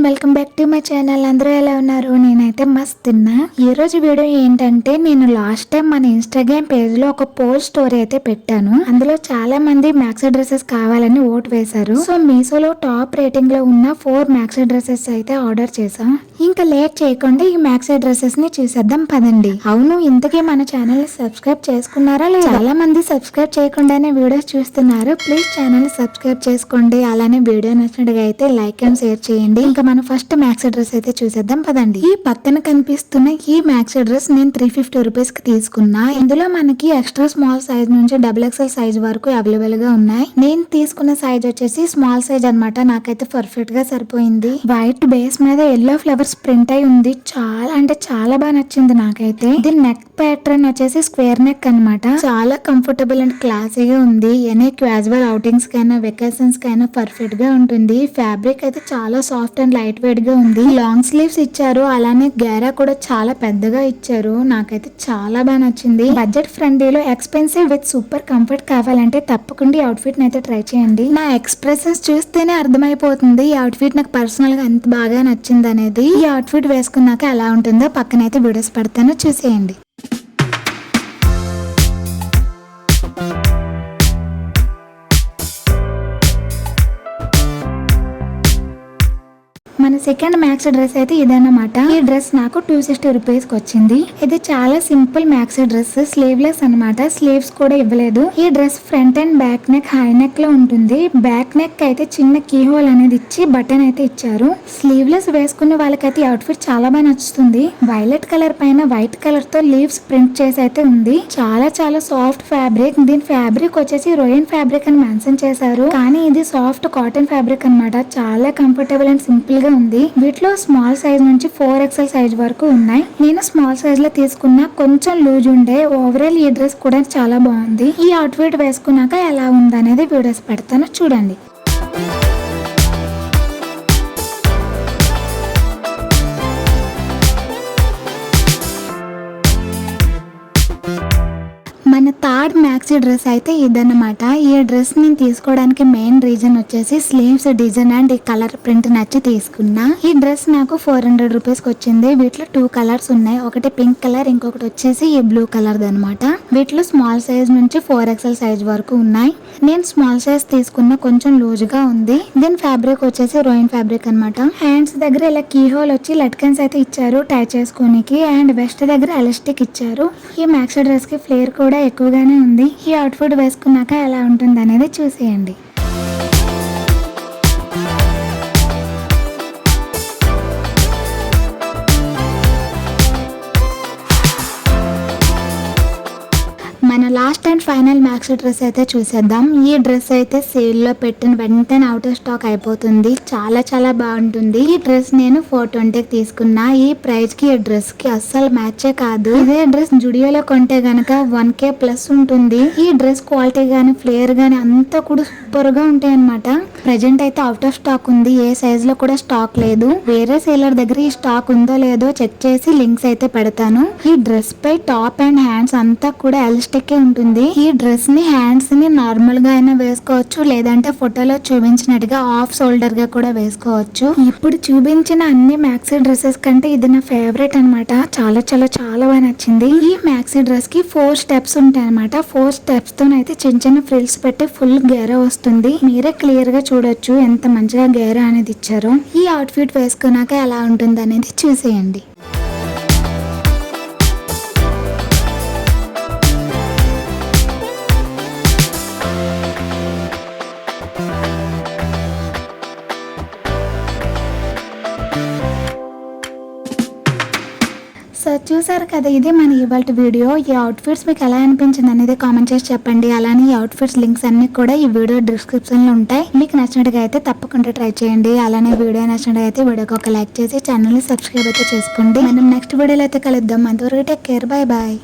And welcome back to my channel. అందరూ ఎలా ఉన్నారు? నేనైతే మస్త్ ఉన్నా. ఈ రోజు వీడియో ఏంటంటే, నేను లాస్ట్ టైం మన ఇన్స్టాగ్రామ్ పేజ్ లో ఒక పోల్ స్టోరీ అయితే పెట్టాను. అందులో చాలా మంది మ్యాక్సీ డ్రెస్సెస్ కావాలని ఓట్ వేశారు. సో మీషోలో టాప్ రేటింగ్ లో ఉన్న 4 మ్యాక్సీ డ్రెస్సెస్ అయితే ఆర్డర్ చేసా. ఇంకా లేట్ చేయకుండా ఈ మ్యాక్సీ డ్రెస్సెస్ ని చూసేద్దాం పదండి. అవును, ఇంతకీ మన ఛానల్ ని సబ్స్క్రైబ్ చేసుకున్నారా? చాలా మంది సబ్స్క్రైబ్ చేయకుండానే వీడియోస్ చూస్తున్నారు. ప్లీజ్ ఛానల్ ని సబ్స్క్రైబ్ చేసుకోండి. అలానే వీడియో నచ్చినట్టుగా అయితే లైక్ అండ్ షేర్ చేయండి. ఇంకా మనం ఫస్ట్ మ్యాక్సీ డ్రెస్ అయితే చూసేద్దాం పదండి. ఈ పక్కన కనిపిస్తున్న ఈ మ్యాక్సీ డ్రెస్ నేను 350 రూపీస్ కి తీసుకున్నా. ఇందులో మనకి ఎక్స్ట్రా స్మాల్ సైజ్ నుంచి XXL సైజ్ వరకు అవైలబుల్ గా ఉన్నాయి. నేను తీసుకున్న సైజ్ వచ్చేసి స్మాల్ సైజ్ అన్నమాట. నాకైతే పర్ఫెక్ట్ గా సరిపోయింది. వైట్ బేస్ మీద ఎల్లో ఫ్లవర్స్ ప్రింట్ అయి ఉంది. చాలా అంటే చాలా బాగా నచ్చింది నాకైతే. ఇది నెక్ ప్యాటర్న్ వచ్చేసి స్క్వేర్ నెక్ అన్నమాట. చాలా కంఫర్టబుల్ అండ్ క్లాసీగా ఉంది. ఎనీ క్యాజువల్ అవుటింగ్స్ కైనా వెకేషన్స్ కైనా పర్ఫెక్ట్ గా ఉంటుంది. ఫ్యాబ్రిక్ అయితే చాలా సాఫ్ట్ అండ్ లైట్ వెయిట్ గా ఉంది. లాంగ్ స్లీవ్స్ ఇచ్చారు. అలానే గేరా కూడా చాలా పెద్దగా ఇచ్చారు. నాకైతే చాలా బాగా నచ్చింది. బడ్జెట్ ఫ్రెండ్లీలో ఎక్స్పెన్సివ్ విత్ సూపర్ కంఫర్ట్ కావాలంటే తప్పకుండా ఈ అవుట్ఫిట్ అయితే ట్రై చేయండి. నా ఎక్స్ప్రెషన్స్ చూస్తేనే అర్థమైపోతుంది ఈ అవుట్ఫిట్ నాకు పర్సనల్ గా ఎంత బాగా నచ్చింది అనేది. ఈ అవుట్ఫిట్ వేసుకున్నాక ఎలా ఉంటుందో పక్కనైతే వీడియోస్ పెడతాను, చూసేయండి. మన సెకండ్ మ్యాక్సీ డ్రెస్ అయితే ఇదన్నమాట. ఈ డ్రెస్ నాకు 260 రూపీస్ కి వచ్చింది. ఇది చాలా సింపుల్ మ్యాక్సీ డ్రెస్, స్లీవ్లెస్ అన్నమాట. స్లీవ్స్ కూడా ఇవ్వలేదు. ఈ dress front and back neck high neck లో ఉంటుంది. బ్యాక్ నెక్ అయితే చిన్న కీ హోల్ అనేది ఇచ్చి బటన్ అయితే ఇచ్చారు. స్లీవ్లెస్ వేసుకునే వాళ్ళకైతే అవుట్ ఫిట్ చాలా బాగా నచ్చుతుంది. వైలెట్ కలర్ పైన వైట్ కలర్ తో లీవ్స్ ప్రింట్ చేసి అయితే ఉంది. చాలా చాలా సాఫ్ట్ ఫ్యాబ్రిక్. దీని ఫ్యాబ్రిక్ వచ్చేసి రోయన్ ఫ్యాబ్రిక్ అని మెన్షన్ చేశారు, కానీ ఇది సాఫ్ట్ కాటన్ ఫ్యాబ్రిక్ అన్నమాట. చాలా కంఫర్టబుల్ అండ్ సింపుల్ గా ఉంది. వీటిలో స్మాల్ సైజ్ నుంచి 4XL సైజ్ వరకు ఉన్నాయి. నేను స్మాల్ సైజ్ లో తీసుకున్నా, కొంచెం లూజ్ ఉండే. ఓవరాల్ ఈ డ్రెస్ కూడా చాలా బాగుంది. ఈ అవుట్ ఫిట్ వేసుకున్నాక ఎలా ఉందనేది వీడియోస్ పెడతాను, చూడండి. మన థర్డ్ మ్యాక్సీ డ్రెస్ అయితే ఇదన్నమాట. ఈ డ్రెస్ నేను తీసుకోవడానికి మెయిన్ రీజన్ వచ్చేసి స్లీవ్స్ డిజైన్ అండ్ ఈ కలర్ ప్రింట్ నచ్చి తీసుకున్నా. ఈ డ్రెస్ నాకు 400 రూపీస్ కి వచ్చింది. వీటిలో 2 కలర్స్ ఉన్నాయి. ఒకటి పింక్ కలర్, ఇంకొకటి వచ్చేసి ఈ బ్లూ కలర్ అనమాట. వీటిలో స్మాల్ సైజ్ నుంచి 4XL సైజ్ వరకు ఉన్నాయి. నేను స్మాల్ సైజ్ తీసుకున్న, కొంచెం లూజ్ గా ఉంది. దీని ఫ్యాబ్రిక్ వచ్చేసి రోయిన్ ఫ్యాబ్రిక్ అనమాట. హ్యాండ్స్ దగ్గర ఇలా కీ హోల్ వచ్చి లట్కన్స్ అయితే ఇచ్చారు టై చేసుకోనికి, అండ్ వెస్ట్ దగ్గర ఎలాస్టిక్ ఇచ్చారు. ఈ మ్యాక్సీ డ్రెస్ కి ఫ్లేర్ కూడా ఎక్కువగానే ఉంది. ఈ అవుట్ఫిట్ వేసుకున్నాక ఎలా ఉంటుంది అనేది చూసేయండి. మన last and final maxi dress అయితే చూసేద్దాం. ఈ డ్రెస్ అయితే సేల్ లో పెట్టిన వెంటనే అవుట్ ఆఫ్ స్టాక్ అయిపోతుంది. చాలా చాలా బాగుంటుంది. ఈ డ్రెస్ నేను 420 కి తీసుకున్నా. ఈ ప్రైస్ కి ఈ డ్రెస్ కి అస్సలు మ్యాచే కాదు. ఇదే డ్రెస్ జుడియోలో కొంటే గనక 1K ప్లస్ ఉంటుంది. ఈ డ్రెస్ క్వాలిటీ గానీ ఫ్లేయర్ గానీ అంతా కూడా సూపర్ గా ఉంటాయి అనమాట. ప్రెజెంట్ అయితే అవుట్ ఆఫ్ స్టాక్ ఉంది. ఏ సైజ్ లో కూడా స్టాక్ లేదు. వేరే సేలర్ దగ్గర ఈ స్టాక్ ఉందో లేదో చెక్ చేసి లింక్స్ అయితే పెడతాను. ఈ డ్రెస్ పై టాప్ అండ్ హ్యాండ్స్ అంతా కూడా ఎలాస్టిక్ ఉంటుంది. ఈ డ్రెస్ ని హ్యాండ్స్ ని నార్మల్ గా అయినా వేసుకోవచ్చు, లేదంటే ఫోటోలో చూపించినట్టుగా ఆఫ్ షోల్డర్ గా కూడా వేసుకోవచ్చు. ఇప్పుడు చూపించిన అన్ని మ్యాక్సీ డ్రెస్సెస్ కంటే ఇది నా ఫేవరెట్ అనమాట. చాలా చాలా చాలా బాగా నచ్చింది. ఈ మ్యాక్సీ డ్రెస్ కి 4 స్టెప్స్ ఉంటాయి అనమాట. 4 స్టెప్స్ తో అయితే చిన్న చిన్న ఫ్రిల్స్ పెట్టి ఫుల్ గేరా వస్తుంది. మీరే క్లియర్ గా చూడొచ్చు ఎంత మంచిగా గేరా అనేది ఇచ్చారో. ఈ అవుట్ ఫిట్ వేసుకున్నాక ఎలా ఉంటుంది అనేది చూసేయండి. సో చూసారు కదా, ఇది మన ఇవాళ వీడియో. ఈ అవుట్ఫిట్స్ మీకు ఎలా అనిపించింది అనేది కామెంట్ చేసి చెప్పండి. అలానే ఈ అవుట్ఫిట్స్ లింక్స్ అన్ని కూడా ఈ వీడియో డిస్క్రిప్షన్ లో ఉంటాయి. మీకు నచ్చినట్టుగా అయితే తప్పకుండా ట్రై చేయండి. అలానే వీడియో నచ్చినట్టుగా అయితే వీడియోకి ఒక లైక్ చేసి ఛానల్ ని సబ్స్క్రైబ్ అయితే చేసుకోండి. మనం నెక్స్ట్ వీడియోలో అయితే కలుద్దాం. అంతవరకు టేక్ కేర్, బై బాయ్.